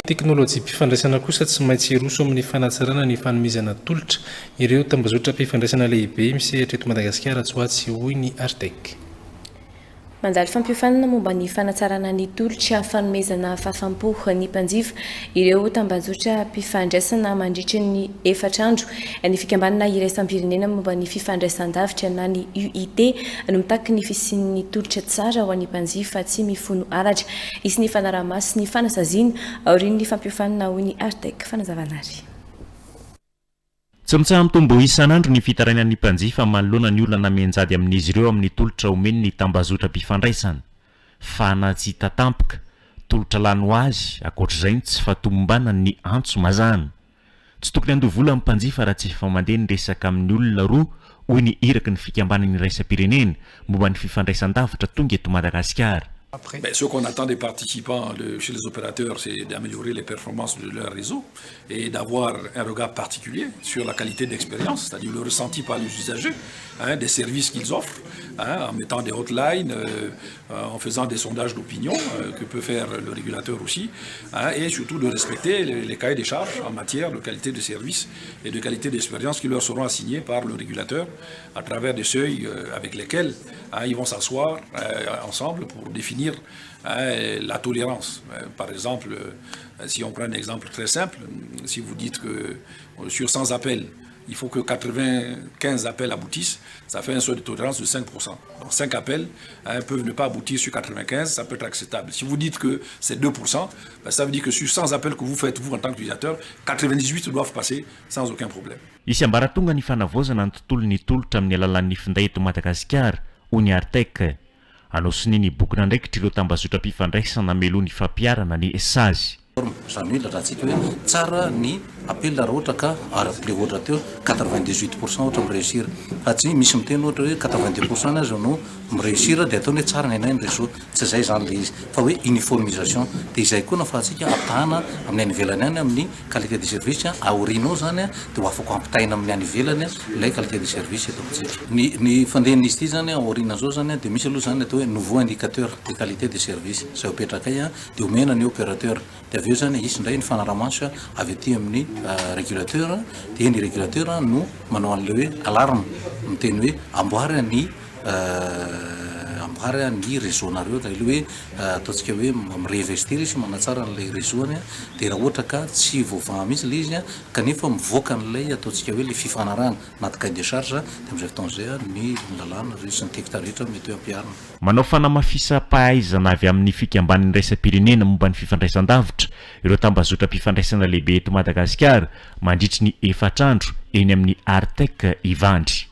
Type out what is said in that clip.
teknôlôjia mpifandraisana kosa tsy maintsy roso amin'ny fanatsarana ny fanomezana tolotra ireo tambazotra mpifandraisana lehibe misehatra eto Madagasikara tsoatsy hoy ny Artec. Mandaly fampiofanana momba ny fanatsarana ny tolotra fanomezana fafampo ny mpanjifa ireo tambazotra mpifandraisana mandritra ny efatrandro ny fikambanana iraisam-pirenena momba ny fifandraisan-davitra na ny UIT no mitaky ny fisian'ny tolotra tsara ho an'ny mpanjifa tsy mifono aratra isy ny fanaramasy ny fanasaziana aorian'ny fampiofanana hoy ny Artec fanazavanary. Tsy mitsaha mitombo isan'andro ny fitarainan'ny mpanjifa manoloana ny olona menjady amin'izy ireo amin'ny tolotra omeny ny tambazotra mpifandraisana fa na tsy hita tampoka tolotra lany ho azy ankoatr'izay tsy fatomombana ny antso mazana tsy tokony andovola amin'ny mpanjifa raha tsy efa mandeha ny resaka amin'ny olona roa hoy ny iraky ny fikambanany iraisam-pirenena momba ny fifandraisan-davitra tonga eto Madagasikara. Ce qu'on attend des participants chez les opérateurs, c'est d'améliorer les performances de leur réseau et d'avoir un regard particulier sur la qualité d'expérience, c'est-à-dire le ressenti par les usagers, des services qu'ils offrent, en mettant des hotlines, en faisant des sondages d'opinion que peut faire le régulateur aussi, et surtout de respecter les cahiers des charges en matière de qualité de service et de qualité d'expérience qui leur seront assignés par le régulateur à travers des seuils avec lesquels ils vont s'asseoir ensemble pour définir la tolérance. Par exemple, si on prend un exemple très simple, si vous dites que sur 100 appels, il faut que 95 appels aboutissent, ça fait un seuil de tolérance de 5%. Donc 5 appels peuvent ne pas aboutir sur 95, ça peut être acceptable. Si vous dites que c'est 2%, ça veut dire que sur 100 appels que vous faites, vous en tant qu'utilisateur, 98 doivent passer sans aucun problème. Isy ambaratonga ny fanavozana ny tontolon'ny tolotra amin'ny alalan'ny finday eto Madagasikara hoy ny Artec. Anosony ny bokona ndraikitra ireo tambazotra mpifandraisana meloany fampiarana ny sazy. Zany hoe rahatsika hoe tsara ny appel raha ohatra ka araple ohatra teo 98% ohatra mireusir fa tsy misy miteny ohatra hoe 82% azy no mireusir dia ataony hoe tsara ny anay ny réseau tsy zay zany le izy fa hoe uniformisation dia izay koa nafahantsika apahana amin'ny any ivelany any amin'ny qualité de service aorianao zany dia ho afaka ampitaina amin'ny any ivelany ilay qualité de service eto amintsika ny fandehan'izy ity zany aoriana zao zany dia misy aloha zany atao hoe nouveau indicateur de qualité de service zay opetrakay dia omena ny opérateur dia aveo zany isy indray ny fanaramasy avy aty amin'ny régulateur dia ny régulateur no manao an'ilay hoe alarme miteny hoe amboary ny réseau nareo ka ilay hoe ataontsika hoe miréinvestir izy manatsara n'ilay réseau-any dia raha ohatra ka tsy voavaha mihitsy ilay izy kanefa mivoaka n'ilay ataontsika hoe le fifanarahana anaty cahier de charge dia amin'izay fotoan'izay ny lalàna sy ny tekita rehetra mety hoe ampiarina. Manao fanamafisam-pahaizana avy amin'ny fikambanany iraisam-pirenena momba ny fifandraisan-davitra ireo tambazotra mpifandraisana lehibe eto Madagasikara mandritry ny efatrandro eny amin'ny Artec Ivandry.